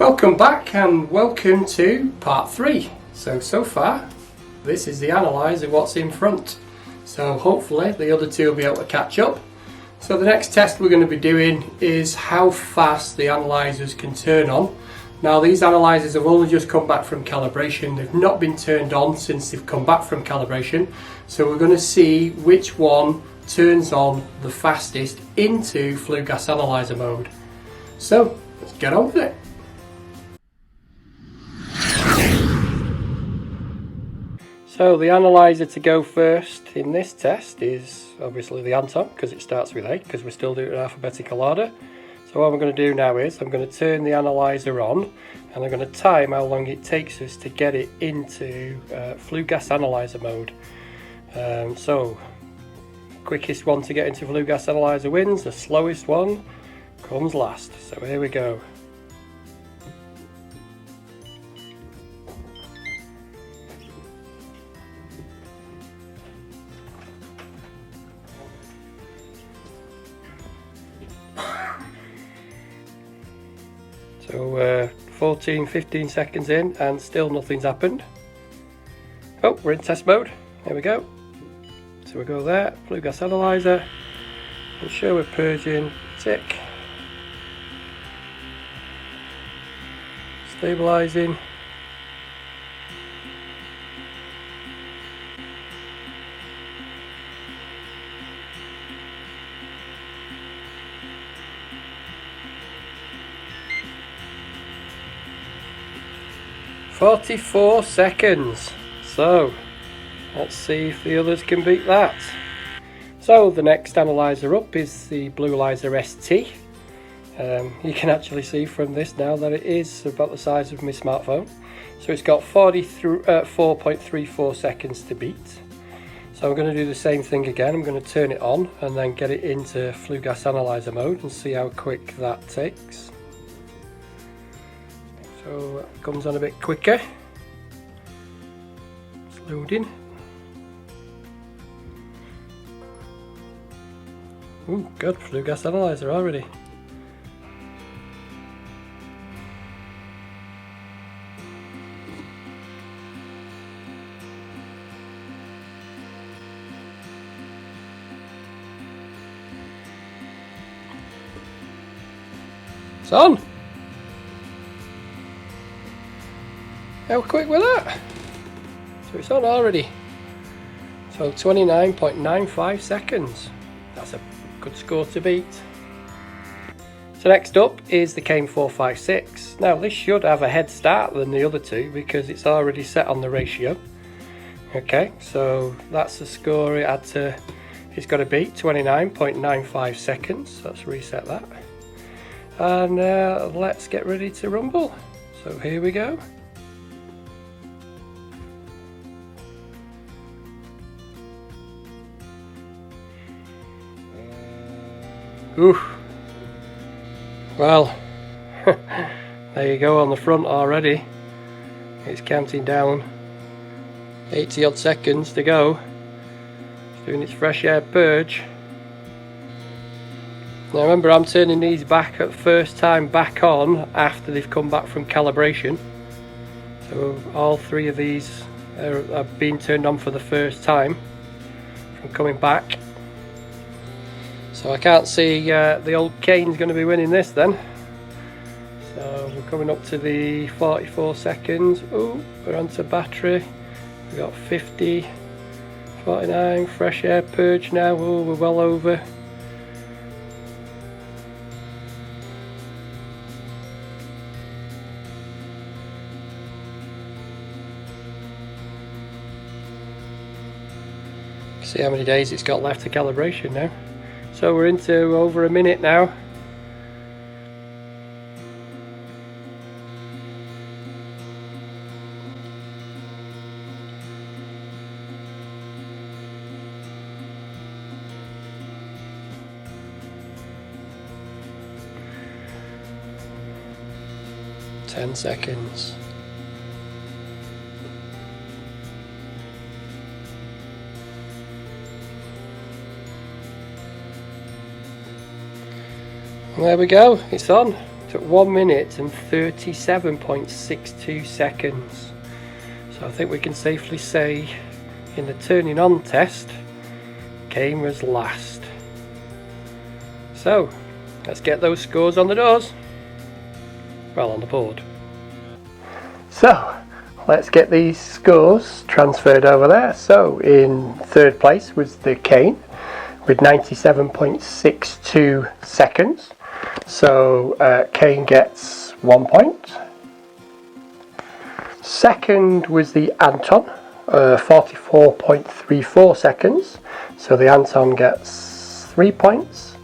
Welcome back and welcome to part 3. So far this is the analyzer, what's in front. So hopefully the other two will be able to catch up. So the next test we're going to be doing is how fast the analyzers can turn on. Now these analyzers have only just come back from calibration, they've not been turned on since they've come back from calibration. So we're going to see which one turns on the fastest into flue gas analyzer mode. So let's get on with it. So the analyzer to go first in this test is obviously the Anton, because it starts with A, because we're still doing it in alphabetical order. So what I'm going to do now is I'm going to turn the analyzer on and I'm going to time how long it takes us to get it into flue gas analyzer mode. So quickest one to get into flue gas analyzer wins, the slowest one comes last. So here we go. So 14-15 seconds in and still nothing's happened. Oh, we're in test mode. There we go. So we go there, flue gas analyzer, ensure we're purging, tick. Stabilising. "44 seconds. So let's see if the others can beat that. So the next analyzer up is the Bluelyzer ST. You can actually see from this now that it is about the size of my smartphone. So it's got 4.34 seconds to beat. So I'm going to do the same thing again. I'm going to turn it on and then get it into flue gas analyzer mode and see how quick that takes. So it comes on a bit quicker. It's loading. Ooh, good, flue gas analyzer already. It's on! How quick was that? So it's on already. So 29.95 seconds. That's a good score to beat. So next up is the Kane 456. Now this should have a head start than the other two because it's already set on the ratio. Okay, so that's the score it's got to beat, 29.95 seconds. Let's reset that. And let's get ready to rumble. So here we go. Ooh. Well, there you go on the front already. It's counting down 80 odd seconds to go. It's doing its fresh air purge. Now remember, I'm turning these back at the first time back on after they've come back from calibration. So all three of these have been turned on for the first time from coming back. So I can't see the old Kane's going to be winning this then. So we're coming up to the 44 seconds. Ooh, we're onto battery. We've got 50, 49, fresh air purge now. Ooh, we're well over. See how many days it's got left to calibration now. So we're into over a minute now. Ten seconds. And there we go, it's on. took 1 minute and 37.62 seconds. So I think we can safely say in the turning on test, Kane was last. So let's get those scores on the doors. Well, on the board. So let's get these scores transferred over there. So in third place was the Kane with 97.62 seconds. So Kane gets 1 point. Second was the Anton, 44.34 seconds. So the Anton gets 3 points.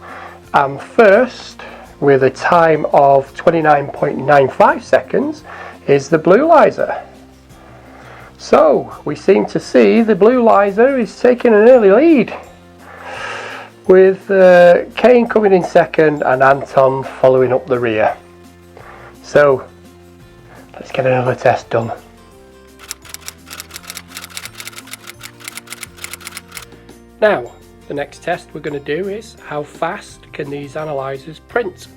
And first, with a time of 29.95 seconds, is the Bluelyzer. So we seem to see the Bluelyzer is taking an early lead, with Kane coming in second and Anton following up the rear. So let's get another test done. Now the next test we're going to do is how fast can these analyzers print.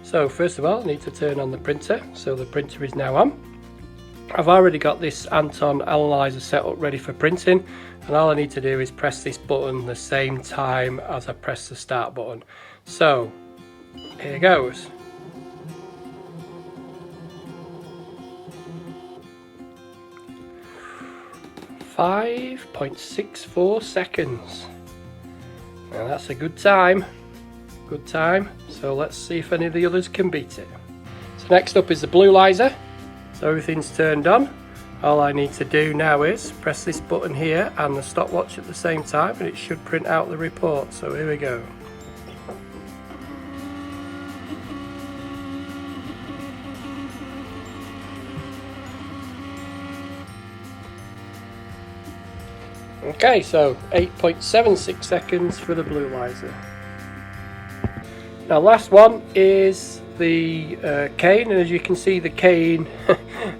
So first of all, I need to turn on the printer. So the printer is now on. I've already got this Anton analyzer set up ready for printing, and all I need to do is press this button the same time as I press the start button. So here goes. .64 seconds. Now that's a good time. Good time. So let's see if any of the others can beat it. So next up is the Bluelyzer. So everything's turned on. All I need to do now is press this button here and the stopwatch at the same time, and it should print out the report. So here we go. Okay, so 8.76 seconds for the Bluelyzer. Now last one is the Kane, and as you can see, the Kane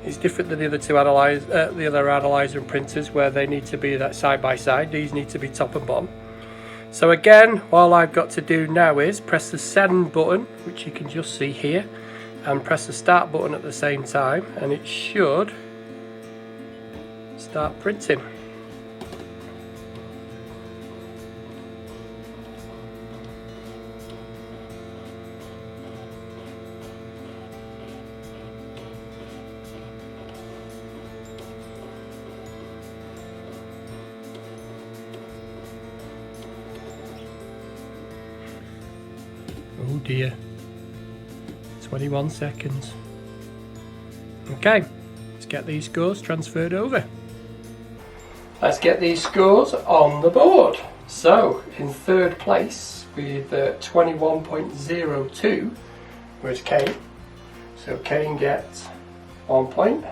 is different than the other two analyzer and printers, where they need to be that side by side. These need to be top and bottom. So again, all I've got to do now is press the send button, which you can just see here, and press the start button at the same time, and it should start printing. Oh dear, 21 seconds. Okay, let's get these scores transferred over. Let's get these scores on the board. So, in third place with 21.02 was Kane. So Kane gets 1 point.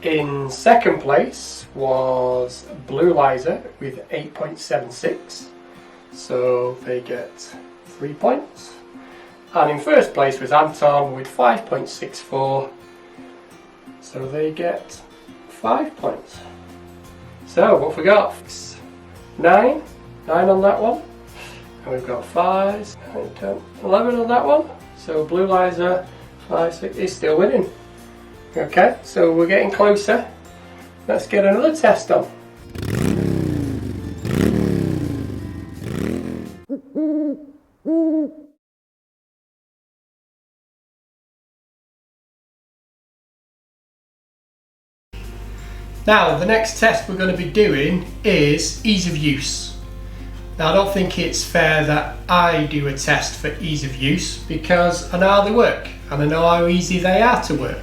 In second place was Bluelyzer with 8.76. So they get 3 points. And in first place was Anton with 5.64, so they get 5 points. So what have we got? 9 on that one, and we've got 5, 9, 10, 11 on that one. So Bluelyzer 5, 6 is still winning. Okay, so we're getting closer. Let's get another test on. Now the next test we're going to be doing is ease of use. Now I don't think it's fair that I do a test for ease of use, because I know how they work and I know how easy they are to work.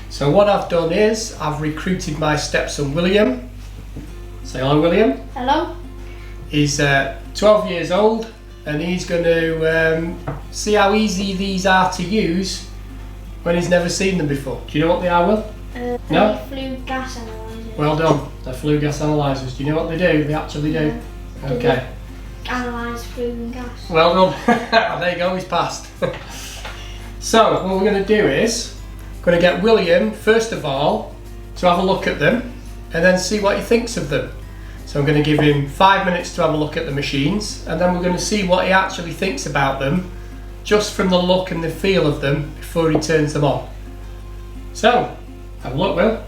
So what I've done is I've recruited my stepson William. Say hello, William. Hello. He's 12 years old, and he's going to see how easy these are to use when he's never seen them before. Do you know what they are, Will? No? Flue gas analyzer. Well done. They're flue gas analysers. Do you know what they do? They actually do. Yeah. Okay. Analyse flue and gas. Well done. There you go, he's passed. So what we're going to do is going to get William first of all to have a look at them and then see what he thinks of them. So I'm going to give him 5 minutes to have a look at the machines, and then we're going to see what he actually thinks about them just from the look and the feel of them before he turns them on. So, have a look, Will.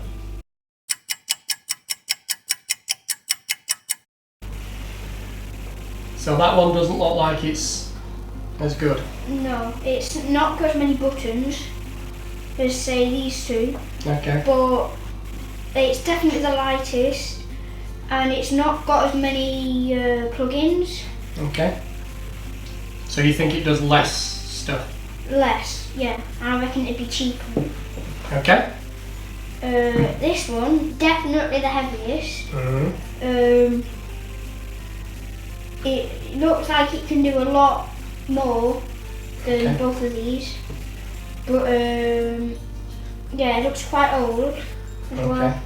So that one doesn't look like it's as good. No, it's not got as many buttons as say these two. Okay. But it's definitely the lightest, and it's not got as many plugins. Okay. So you think it does less stuff? Less, yeah. I reckon it'd be cheaper. Okay. This one, definitely the heaviest. Mm-hmm. It looks like it can do a lot more than both of these. But yeah, it looks quite old as well.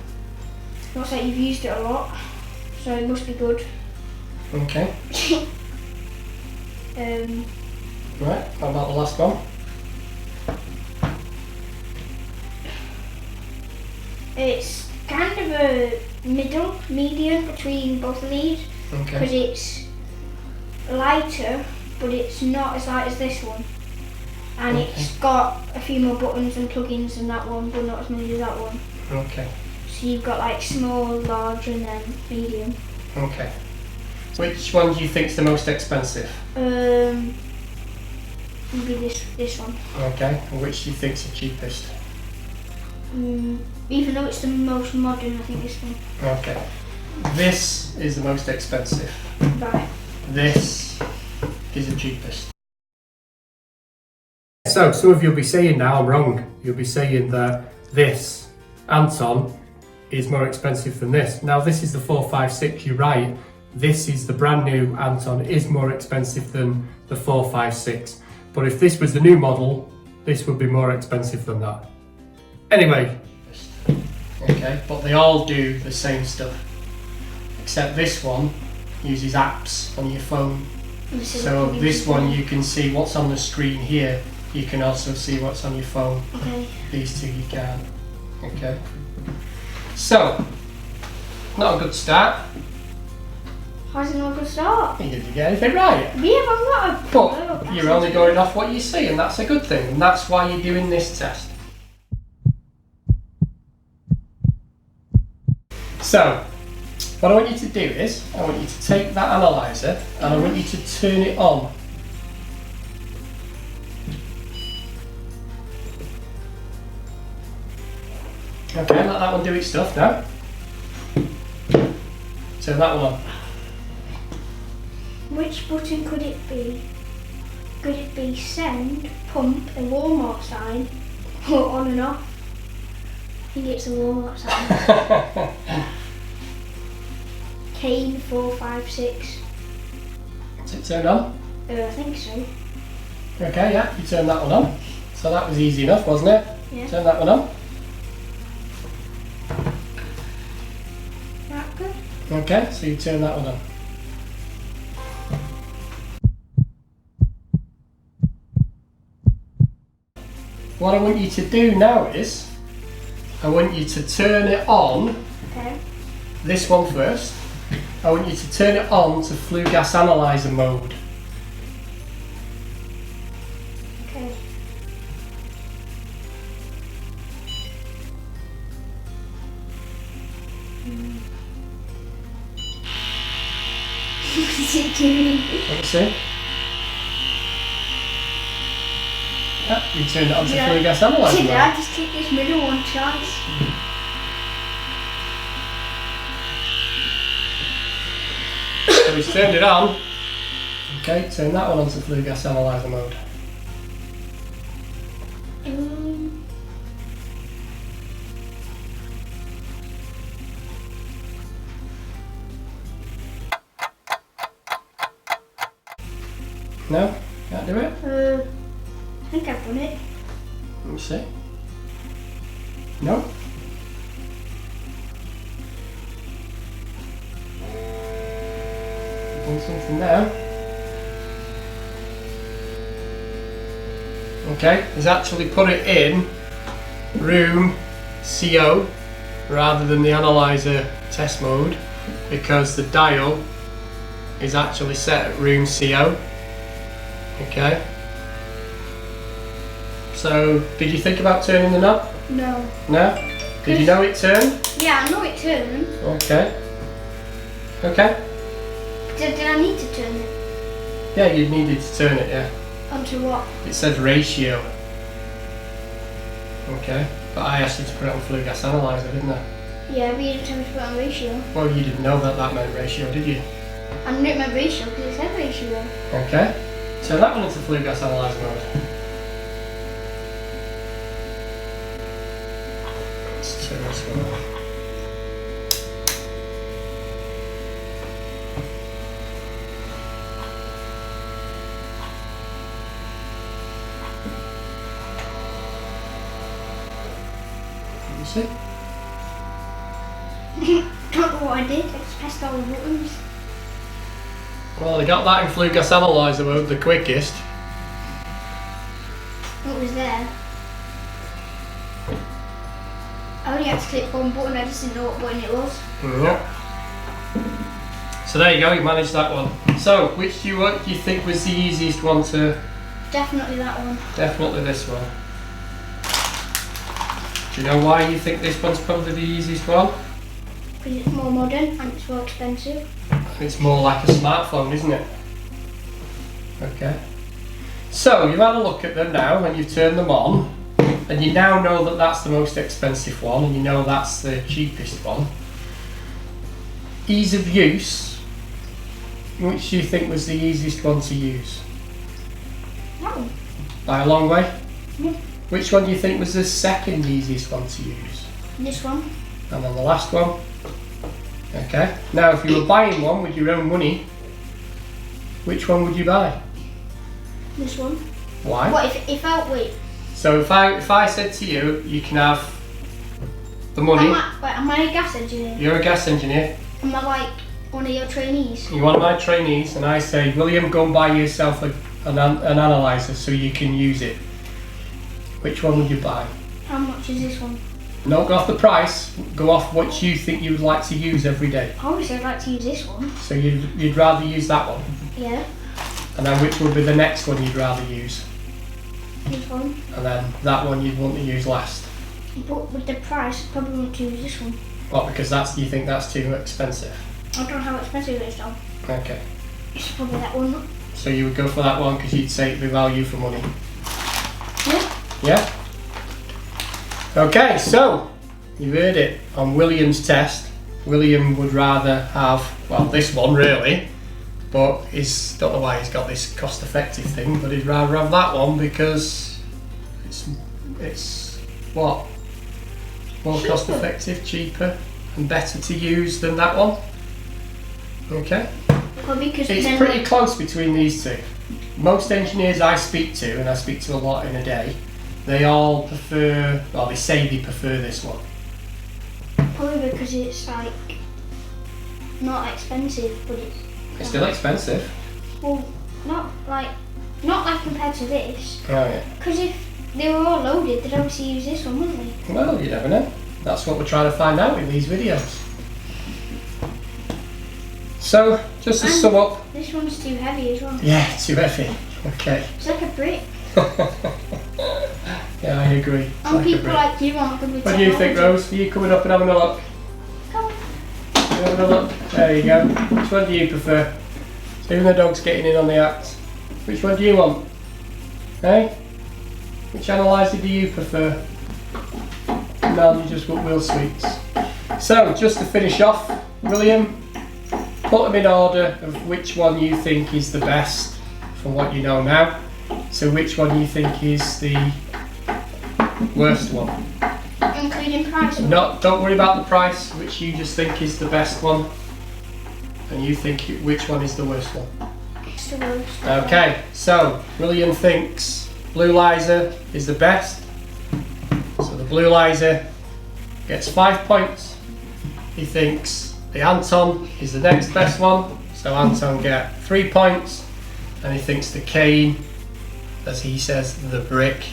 Looks like you've used it a lot, so it must be good. Okay. Right, how about the last one? It's kind of a medium between both of these, because it's lighter, but it's not as light as this one. And it's got a few more buttons and plugins than that one, but not as many as that one. Okay. So you've got like small, large, and then medium. Okay. Which one do you think's the most expensive? Maybe this one. Okay. And which do you think's the cheapest? Even though it's the most modern, I think this one. Okay. This is the most expensive. Right. This is the cheapest. So some of you will be saying now I'm wrong. You'll be saying that this Anton is more expensive than this. Now this is the 456, you're right. This is the brand new Anton, it is more expensive than the 456. But if this was the new model, this would be more expensive than that. Anyway, okay, but they all do the same stuff. Except this one uses apps on your phone. So this one you can see what's on the screen here. You can also see what's on your phone. Okay. These two you can't. Okay. So, not a good start. How's it not a good start? You didn't get anything right. Yeah, but I'm not a But you're only going off what you see, and that's a good thing. And that's why you're doing this test. So, what I want you to do is, I want you to take that analyzer and I want you to turn it on. Okay, let that one do its stuff now. Turn that one on. Which button could it be? Could it be send, pump, a Walmart sign, or on and off? I think it's a Walmart sign. Kane 456. Is it turned on? I think so. Okay, yeah, you turn that one on. So that was easy enough, wasn't it? Yeah. Turn that one on. That good? Okay, so you turn that one on. What I want you to do now is, I want you to turn it on, this one first. I want you to turn it on to flue gas analyzer mode. Okay. What's it doing? Let me see. Yeah, you turned it on to flue gas analyzer Did mode. I just take this middle one chance? So he's turned it on. Okay, turn that one on to flue gas analyzer mode. No? Can't do it? I think I've done it. Let me see. No? Done something there. Okay, he's actually put it in room CO rather than the analyzer test mode because the dial is actually set at room CO. Okay, So, did you think about turning the knob? No. No? Did you know it turned? Yeah, I know it turned. Okay. Okay. Did I need to turn it? Yeah, you needed to turn it, yeah. Onto what? It says ratio. Okay. But I asked you to put it on flue gas analyzer, didn't I? Yeah, but you didn't tell me to put it on ratio. Well, you didn't know that meant ratio, did you? I knew it meant ratio because it said ratio. Okay. So that one into flue gas analyzer mode. Let's turn this one off. See? Don't know what I did, I just pressed all the buttons. Well, they got that in flue gas analyzer mode the quickest. What was there? I only had to click one button, I just didn't know what button it was. Yep. So there you go, you managed that one. So, which do you think was the easiest one to... Definitely that one. Definitely this one. Do you know why you think this one's probably the easiest one? Because it's more modern and it's more expensive. It's more like a smartphone, isn't it? Okay. So, you've had a look at them now and you've turned them on. And you now know that that's the most expensive one and you know that's the cheapest one. Ease of use, which do you think was the easiest one to use? That one. By a long way? Yeah. Which one do you think was the second easiest one to use? This one. And then the last one. Okay. Now, if you were buying one with your own money, which one would you buy? This one. Why? What if I wait? So if I said to you, you can have the money. Am I a gas engineer? You're a gas engineer. Am I like one of your trainees? You're one of my trainees, and I say, William, go and buy yourself an analyzer so you can use it. Which one would you buy? How much is this one? Don't go off the price. Go off what you think you would like to use every day. Obviously, I'd like to use this one. So you'd rather use that one. Yeah. And then which would be the next one you'd rather use? This one. And then that one you'd want to use last. But with the price, I probably want to use this one. What? Because you think that's too expensive. I don't know how expensive it is though. Okay. It's probably that one. So you would go for that one because you'd say it'd be value for money. Yeah. Yeah? Okay, so you've heard it on William's test. William would rather have, well, this one really, but don't know why he's got this cost-effective thing, but he'd rather have that one because it's what? More Cheaper. cost-effective, cheaper, and better to use than that one. Okay. Well, because It's pretty close between these two. Most engineers I speak to, and I speak to a lot in a day, they all prefer, well, they say they prefer this one. Probably because it's like not expensive, but It's still expensive. well, not like compared to this. Oh yeah. Because if they were all loaded, they'd obviously use this one, wouldn't they? Well, you never know. That's what we're trying to find out in these videos. So, just to sum up. This one's too heavy as well. Yeah, too heavy. Okay. It's like a brick. Yeah, I agree. It's And like a people brick. like you aren't good with What do you think, Rose? Are you coming up and having a look? Come on. Having a look. There you go. Which one do you prefer? So even the dog's getting in on the act. Which one do you want? Hey? Which analyzer do you prefer? No, you just want wheel sweets. So, just to finish off, William, put them in order of which one you think is the best from what you know now. So which one you think is the worst one? Including price? Don't worry about the price, which you just think is the best one. And you think which one is the worst one? It's the worst. Okay, so William thinks Bluelyzer is the best. So the Bluelyzer gets 5 points. He thinks the Anton is the next best one. So Anton get 3 points. And he thinks the Kane, as he says, the brick,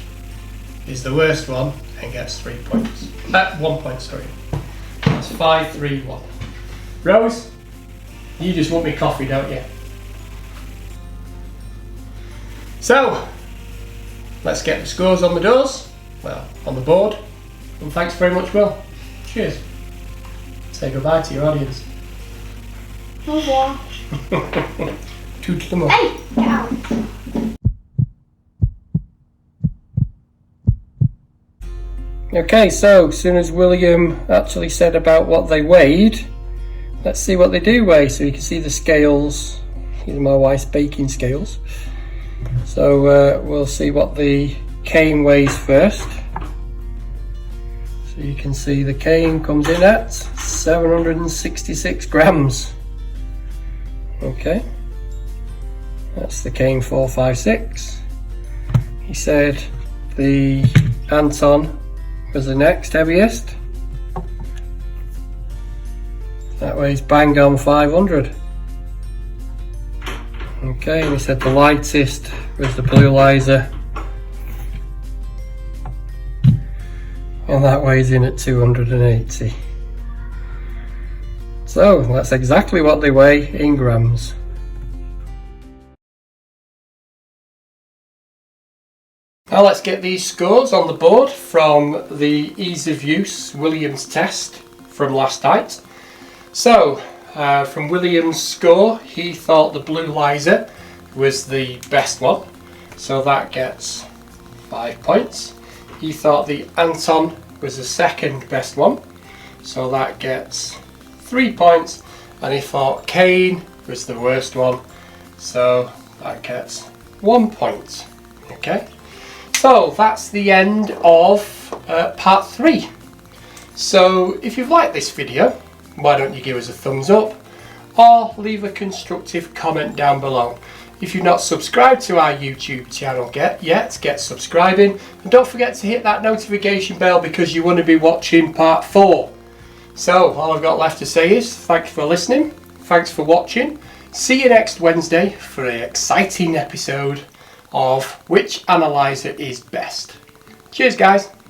is the worst one and gets 3 points. 1 point, sorry. That's 5, 3, 1. Rose, you just want me coffee, don't you? So, let's get the scores on the doors, well, on the board. And thanks very much, Will. Cheers. Say goodbye to your audience. Au revoir. Toot them up. Hey, get out. Okay, so as soon as William actually said about what they weighed, let's see what they do weigh. So you can see the scales. These are my wife's baking scales. So we'll see what the Kane weighs first. So you can see the Kane comes in at 766 grams. Okay, that's the Kane 456. He said the Anton was the next heaviest. That weighs bang on 500. Okay, and he said the lightest was the Bluelyzer, and that weighs in at 280. So that's exactly what they weigh in grams. Now let's get these scores on the board from the ease of use Williams test from last night. So from Williams' score, he thought the Bluelyzer was the best one, so that gets 5 points. He thought the Anton was the second best one, so that gets 3 points, and he thought Kane was the worst one, so that gets 1 point. Okay, so that's the end of part 3. So if you've liked this video, why don't you give us a thumbs up or leave a constructive comment down below. If you've not subscribed to our YouTube channel yet, get subscribing, and don't forget to hit that notification bell because you want to be watching part 4. So all I've got left to say is thanks for listening, thanks for watching, see you next Wednesday for an exciting episode of Which Analyzer is Best. Cheers guys!